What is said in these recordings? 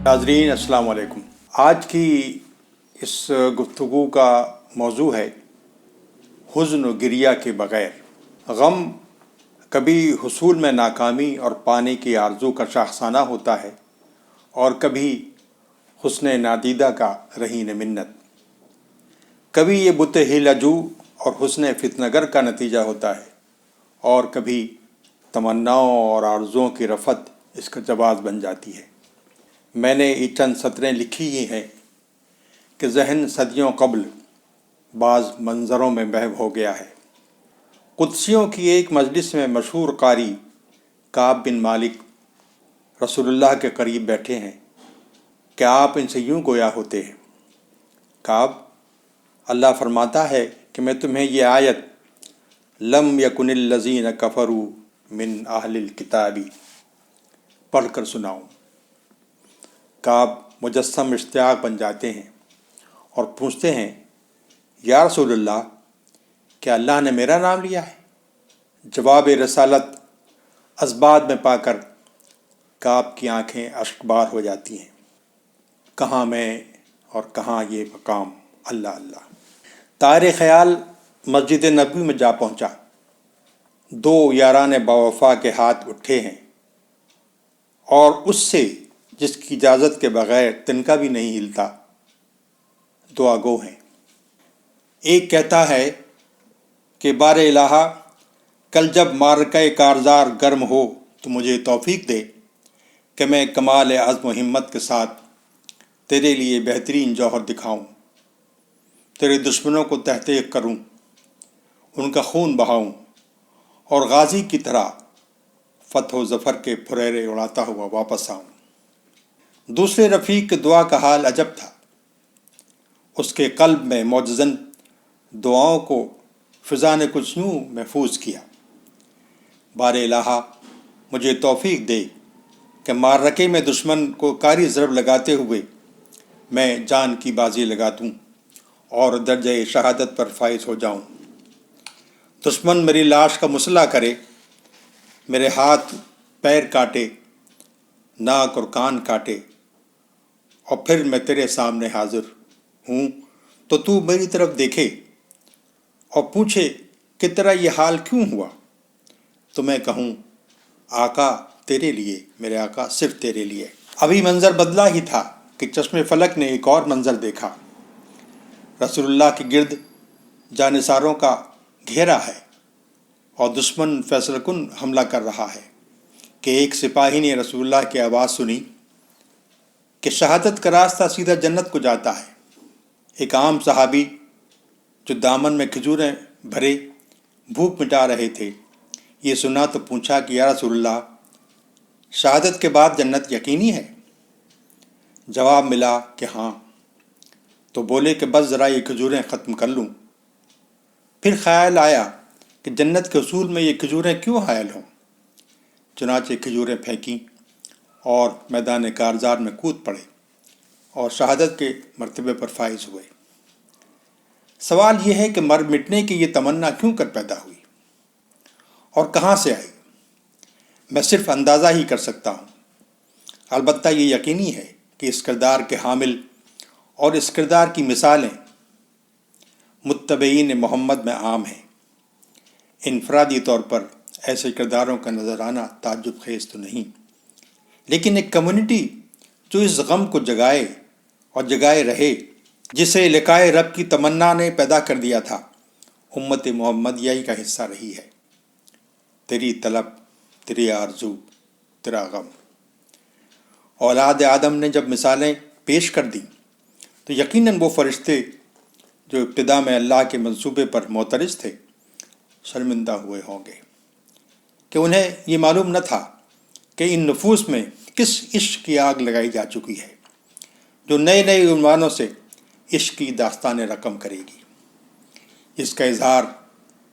ناظرین السلام علیکم۔ آج کی اس گفتگو کا موضوع ہے حزن و گریہ کے بغیر۔ غم کبھی حصول میں ناکامی اور پانے کی آرزو کا شاخسانہ ہوتا ہے، اور کبھی حسن نادیدہ کا رہین منت۔ کبھی یہ بت حیلہ جو اور حسن فتنگر کا نتیجہ ہوتا ہے، اور کبھی تمناؤں اور آرزوؤں کی رفت اس کا جواز بن جاتی ہے۔ میں نے یہ چند سطریں لکھی ہی ہیں کہ ذہن صدیوں قبل بعض منظروں میں محو ہو گیا ہے۔ قدسیوں کی ایک مجلس میں مشہور قاری کعب بن مالک رسول اللہ کے قریب بیٹھے ہیں کہ آپ ان سے یوں گویا ہوتے ہیں: کعب، اللہ فرماتا ہے کہ میں تمہیں یہ آیت لم یکن الذین کفروا من اہل الکتاب پڑھ کر سناؤں۔ کعب مجسم اشتیاق بن جاتے ہیں اور پوچھتے ہیں: یا رسول اللہ، کیا اللہ نے میرا نام لیا ہے؟ جواب رسالت اسباد میں پا کر کعب کی آنکھیں اشک بار ہو جاتی ہیں۔ کہاں میں اور کہاں یہ مقام، اللہ اللہ۔ طائر خیال مسجد نبوی میں جا پہنچا۔ دو یاران باوفا کے ہاتھ اٹھے ہیں، اور اس سے جس کی اجازت کے بغیر تنکا بھی نہیں ہلتا، دعا گو ہیں۔ ایک کہتا ہے کہ بار الہا، کل جب معرکہ کارزار گرم ہو تو مجھے توفیق دے کہ میں کمال عزم و ہمت کے ساتھ تیرے لیے بہترین جوہر دکھاؤں، تیرے دشمنوں کو تحقیق کروں، ان کا خون بہاؤں، اور غازی کی طرح فتح و ظفر کے پھریرے اڑاتا ہوا واپس آؤں۔ دوسرے رفیق کی دعا کا حال عجب تھا۔ اس کے قلب میں معجزاً دعاؤں کو فضا نے کچھ یوں محفوظ کیا: بار الہا، مجھے توفیق دے کہ معرکے میں دشمن کو کاری ضرب لگاتے ہوئے میں جان کی بازی لگا دوں اور درجہ شہادت پر فائز ہو جاؤں۔ دشمن میری لاش کا مصلح کرے، میرے ہاتھ پیر کاٹے، ناک اور کان کاٹے، اور پھر میں تیرے سامنے حاضر ہوں تو تو میری طرف دیکھے اور پوچھے کہ تیرا یہ حال کیوں ہوا، تو میں کہوں: آقا تیرے لیے، میرے آقا صرف تیرے لیے۔ ابھی منظر بدلا ہی تھا کہ چشم فلک نے ایک اور منظر دیکھا۔ رسول اللہ کے گرد جانثاروں کا گھیرا ہے اور دشمن فیصلہ کن حملہ کر رہا ہے کہ ایک سپاہی نے رسول اللہ کی آواز سنی کہ شہادت کا راستہ سیدھا جنت کو جاتا ہے۔ ایک عام صحابی جو دامن میں کھجوریں بھرے بھوک مٹا رہے تھے، یہ سنا تو پوچھا کہ یا رسول اللہ، شہادت کے بعد جنت یقینی ہے؟ جواب ملا کہ ہاں۔ تو بولے کہ بس ذرا یہ کھجوریں ختم کر لوں۔ پھر خیال آیا کہ جنت کے حصول میں یہ کھجوریں کیوں حائل ہوں۔ چنانچہ کھجوریں پھینکیں اور میدان کارزار میں کود پڑے اور شہادت کے مرتبے پر فائز ہوئے۔ سوال یہ ہے کہ مر مٹنے کی یہ تمنا کیوں کر پیدا ہوئی اور کہاں سے آئی؟ میں صرف اندازہ ہی کر سکتا ہوں۔ البتہ یہ یقینی ہے کہ اس کردار کے حامل اور اس کردار کی مثالیں متبعین محمد میں عام ہیں۔ انفرادی طور پر ایسے کرداروں کا نظر آنا تعجب خیز تو نہیں، لیکن ایک کمیونٹی جو اس غم کو جگائے اور جگائے رہے، جسے لقائے رب کی تمنا نے پیدا کر دیا تھا، امت محمدیہ کا حصہ رہی ہے۔ تیری طلب، تیری آرزو، تیرا غم۔ اولاد آدم نے جب مثالیں پیش کر دیں تو یقیناً وہ فرشتے جو ابتدا میں اللہ کے منصوبے پر معترض تھے شرمندہ ہوئے ہوں گے کہ انہیں یہ معلوم نہ تھا کہ ان نفوس میں کس عشق کی آگ لگائی جا چکی ہے جو نئے نئے عنوانوں سے عشق کی داستان رقم کرے گی۔ اس کا اظہار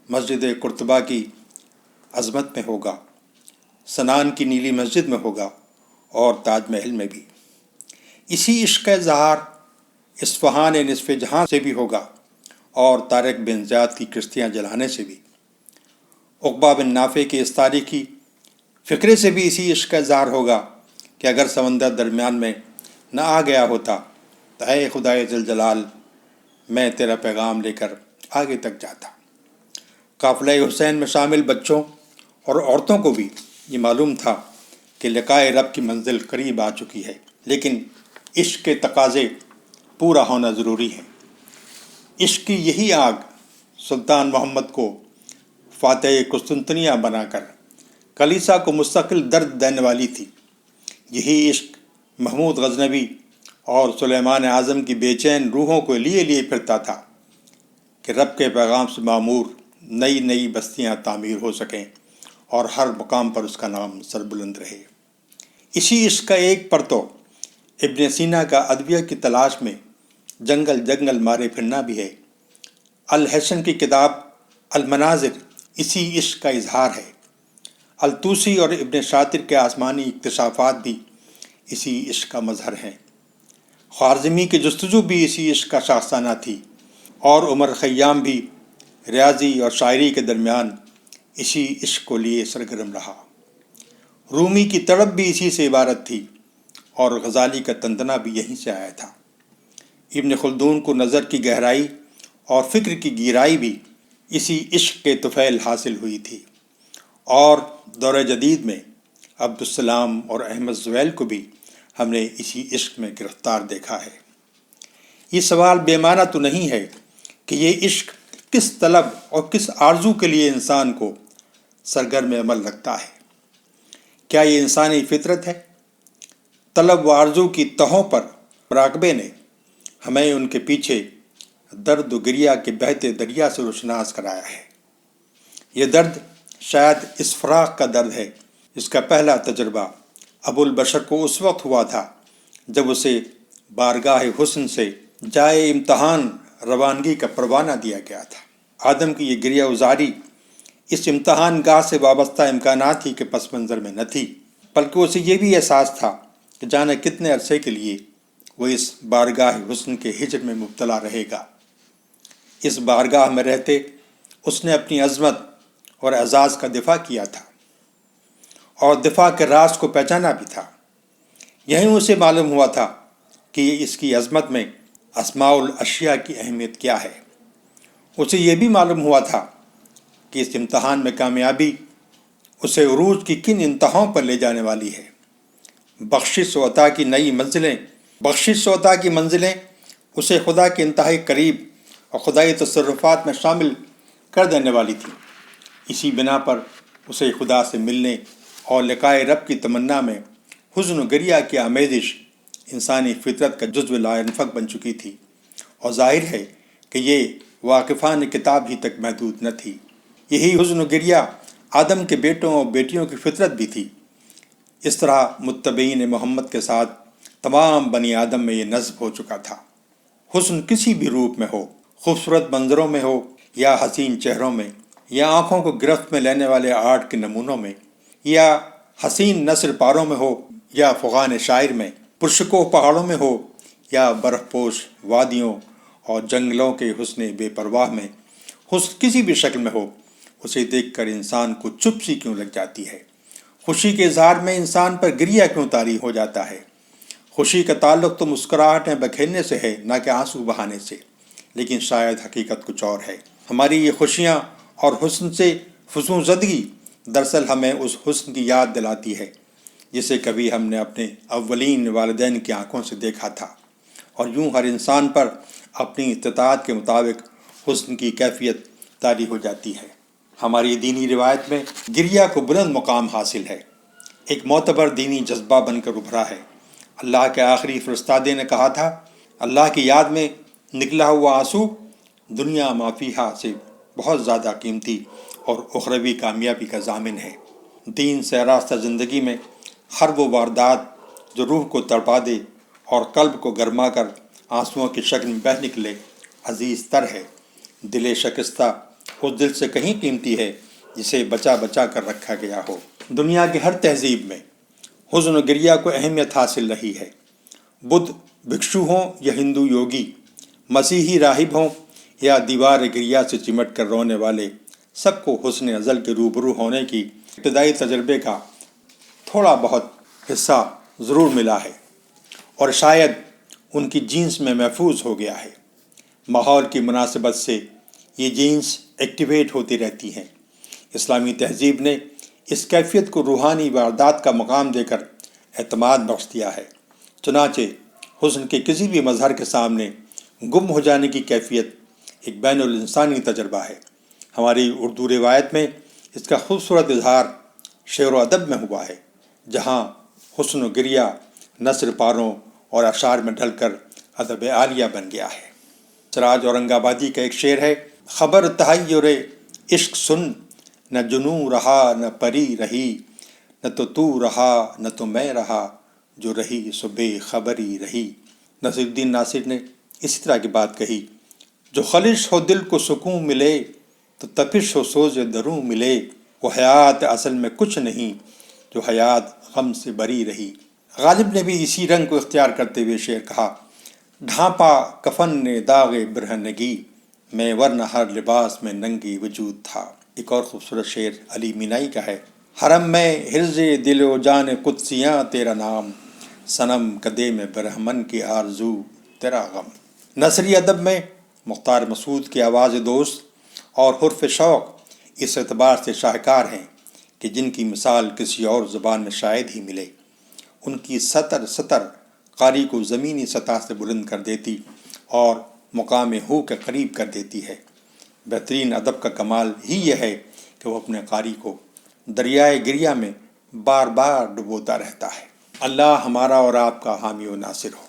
مسجد قرطبہ کی عظمت میں ہوگا، سنان کی نیلی مسجد میں ہوگا، اور تاج محل میں بھی۔ اسی عشق کا اظہار اصفہان نصف جہاں سے بھی ہوگا، اور طارق بن زیاد کی کشتیاں جلانے سے بھی۔ عقبہ بن نافع کے اس تاریخی فکرے سے بھی اسی عشق کا اظہار ہوگا کہ اگر سمندر درمیان میں نہ آ گیا ہوتا تو اے خدائے ذوالجلال میں تیرا پیغام لے کر آگے تک جاتا۔ قافلہ حسین میں شامل بچوں اور عورتوں کو بھی یہ معلوم تھا کہ لقائے رب کی منزل قریب آ چکی ہے، لیکن عشق کے تقاضے پورا ہونا ضروری ہے۔ عشق کی یہی آگ سلطان محمد کو فاتح قسطنطنیہ بنا کر کلیسا کو مستقل درد دینے والی تھی۔ یہی عشق محمود غزنوی اور سلیمان اعظم کی بے چین روحوں کو لیے پھرتا تھا کہ رب کے پیغام سے معمور نئی نئی بستیاں تعمیر ہو سکیں اور ہر مقام پر اس کا نام سربلند رہے۔ اسی عشق کا ایک پرتو ابن سینا کا ادویہ کی تلاش میں جنگل جنگل مارے پھرنا بھی ہے۔ الحسن کی کتاب المناظر اسی عشق کا اظہار ہے۔ الطوسی اور ابن شاطر کے آسمانی اکتشافات بھی اسی عشق کا مظہر ہیں۔ خوارزمی کی جستجو بھی اسی عشق کا شاخسانہ تھی، اور عمر خیام بھی ریاضی اور شاعری کے درمیان اسی عشق کو لیے سرگرم رہا۔ رومی کی تڑپ بھی اسی سے عبارت تھی، اور غزالی کا تنتنا بھی یہیں سے آیا تھا۔ ابن خلدون کو نظر کی گہرائی اور فکر کی گہرائی بھی اسی عشق کے طفیل حاصل ہوئی تھی، اور دور جدید میں عبدالسلام اور احمد زویل کو بھی ہم نے اسی عشق میں گرفتار دیکھا ہے۔ یہ سوال بے معنی تو نہیں ہے کہ یہ عشق کس طلب اور کس آرزو کے لیے انسان کو سرگرم عمل رکھتا ہے؟ کیا یہ انسانی فطرت ہے؟ طلب و آرزو کی تہوں پر مراقبے نے ہمیں ان کے پیچھے درد و گریہ کے بہتے دریا سے روشناس کرایا ہے۔ یہ درد شاید اس فراق کا درد ہے جس کا پہلا تجربہ ابو البشر کو اس وقت ہوا تھا جب اسے بارگاہ حسن سے جائے امتحان روانگی کا پروانہ دیا گیا تھا۔ آدم کی یہ گریہ ازاری اس امتحان گاہ سے وابستہ امکانات ہی کے پس منظر میں نہ تھی، بلکہ اسے یہ بھی احساس تھا کہ جانے کتنے عرصے کے لیے وہ اس بارگاہ حسن کے ہجر میں مبتلا رہے گا۔ اس بارگاہ میں رہتے اس نے اپنی عظمت اور اعزاز کا دفاع کیا تھا، اور دفاع کے راز کو پہچانا بھی تھا۔ یہیں اسے معلوم ہوا تھا کہ اس کی عظمت میں اسماء الاشیاء کی اہمیت کیا ہے۔ اسے یہ بھی معلوم ہوا تھا کہ اس امتحان میں کامیابی اسے عروج کی کن انتہاؤں پر لے جانے والی ہے۔ بخشش و عطا کی منزلیں اسے خدا کے انتہائی قریب اور خدائی تصرفات میں شامل کر دینے والی تھی۔ اسی بنا پر اسے خدا سے ملنے اور لقائے رب کی تمنا میں حزن و گریہ کی آمیزش انسانی فطرت کا جزو لا ینفک بن چکی تھی، اور ظاہر ہے کہ یہ واقفان کتاب ہی تک محدود نہ تھی۔ یہی حزن و گریہ آدم کے بیٹوں اور بیٹیوں کی فطرت بھی تھی۔ اس طرح متبعین محمد کے ساتھ تمام بنی آدم میں یہ نصب ہو چکا تھا۔ حسن کسی بھی روپ میں ہو، خوبصورت منظروں میں ہو یا حسین چہروں میں، یا آنکھوں کو گرفت میں لینے والے آرٹ کے نمونوں میں، یا حسین نثر پاروں میں ہو یا فغان شاعر میں، پرشکوہ پہاڑوں میں ہو یا برف پوش وادیوں اور جنگلوں کے حسن بے پرواہ میں، حسن کسی بھی شکل میں ہو، اسے دیکھ کر انسان کو چپ سی کیوں لگ جاتی ہے؟ خوشی کے اظہار میں انسان پر گریہ کیوں طاری ہو جاتا ہے؟ خوشی کا تعلق تو مسکراہٹیں بکھیرنے سے ہے، نہ کہ آنسو بہانے سے، لیکن شاید حقیقت کچھ اور ہے۔ ہماری یہ خوشیاں اور حسن سے فزوں زدگی دراصل ہمیں اس حسن کی یاد دلاتی ہے جسے کبھی ہم نے اپنے اولین والدین کی آنکھوں سے دیکھا تھا، اور یوں ہر انسان پر اپنی استطاعت کے مطابق حسن کی کیفیت طاری ہو جاتی ہے۔ ہماری دینی روایت میں گریہ کو بلند مقام حاصل ہے، ایک معتبر دینی جذبہ بن کر ابھرا ہے۔ اللہ کے آخری فرستادے نے کہا تھا، اللہ کی یاد میں نکلا ہوا آنسو دنیا ما فیہا سے بہت زیادہ قیمتی اور اخروی کامیابی کا ضامن ہے۔ دین سے آراستہ زندگی میں ہر وہ واردات جو روح کو تڑپا دے اور قلب کو گرما کر آنسوؤں کی شکل میں بہہ نکلے عزیز تر ہے۔ دل شکستہ اس دل سے کہیں قیمتی ہے جسے بچا بچا کر رکھا گیا ہو۔ دنیا کی ہر تہذیب میں حزن و گریہ کو اہمیت حاصل رہی ہے۔ بدھ بھکشو ہوں یا ہندو یوگی، مسیحی راہب ہوں یا دیوار گریہ سے چمٹ کر رونے والے، سب کو حسن ازل کے روبرو ہونے کی ابتدائی تجربے کا تھوڑا بہت حصہ ضرور ملا ہے، اور شاید ان کی جینس میں محفوظ ہو گیا ہے۔ ماحول کی مناسبت سے یہ جینس ایکٹیویٹ ہوتی رہتی ہیں۔ اسلامی تہذیب نے اس کیفیت کو روحانی واردات کا مقام دے کر اعتماد بخش دیا ہے۔ چنانچہ حزن کے کسی بھی مظہر کے سامنے گم ہو جانے کی کیفیت ایک بین الانسانی تجربہ ہے۔ ہماری اردو روایت میں اس کا خوبصورت اظہار شعر و ادب میں ہوا ہے، جہاں حسن و گریہ نثر پاروں اور اشعار میں ڈھل کر ادب عالیہ بن گیا ہے۔ سراج اورنگ آبادی کا ایک شعر ہے: خبر تحیر عشق سن، نہ جنوں رہا نہ پری رہی، نہ تو رہا نہ تو میں رہا، جو رہی سو بے خبری رہی۔ نصیر الدین ناصر نے اسی طرح کی بات کہی: جو خلش ہو دل کو سکون ملے، تو تپش ہو سوز دروں ملے، وہ حیات اصل میں کچھ نہیں، جو حیات غم سے بری رہی۔ غالب نے بھی اسی رنگ کو اختیار کرتے ہوئے شعر کہا: ڈھانپا کفن نے داغ برہنگی، میں ورنہ ہر لباس میں ننگی وجود تھا۔ ایک اور خوبصورت شعر علی مینائی کا ہے: حرم میں حرز دل و جان قدسیاں تیرا نام، صنم کدے میں برہمن کی آرزو تیرا غم۔ نثری ادب میں مختار مسعود کی آواز دوست اور حرف شوق اس اعتبار سے شاہکار ہیں کہ جن کی مثال کسی اور زبان میں شاید ہی ملے۔ ان کی سطر سطر قاری کو زمینی سطح سے بلند کر دیتی اور مقام ہو کے قریب کر دیتی ہے۔ بہترین ادب کا کمال ہی یہ ہے کہ وہ اپنے قاری کو دریائے گریہ میں بار بار ڈبوتا رہتا ہے۔ اللہ ہمارا اور آپ کا حامی و ناصر ہو۔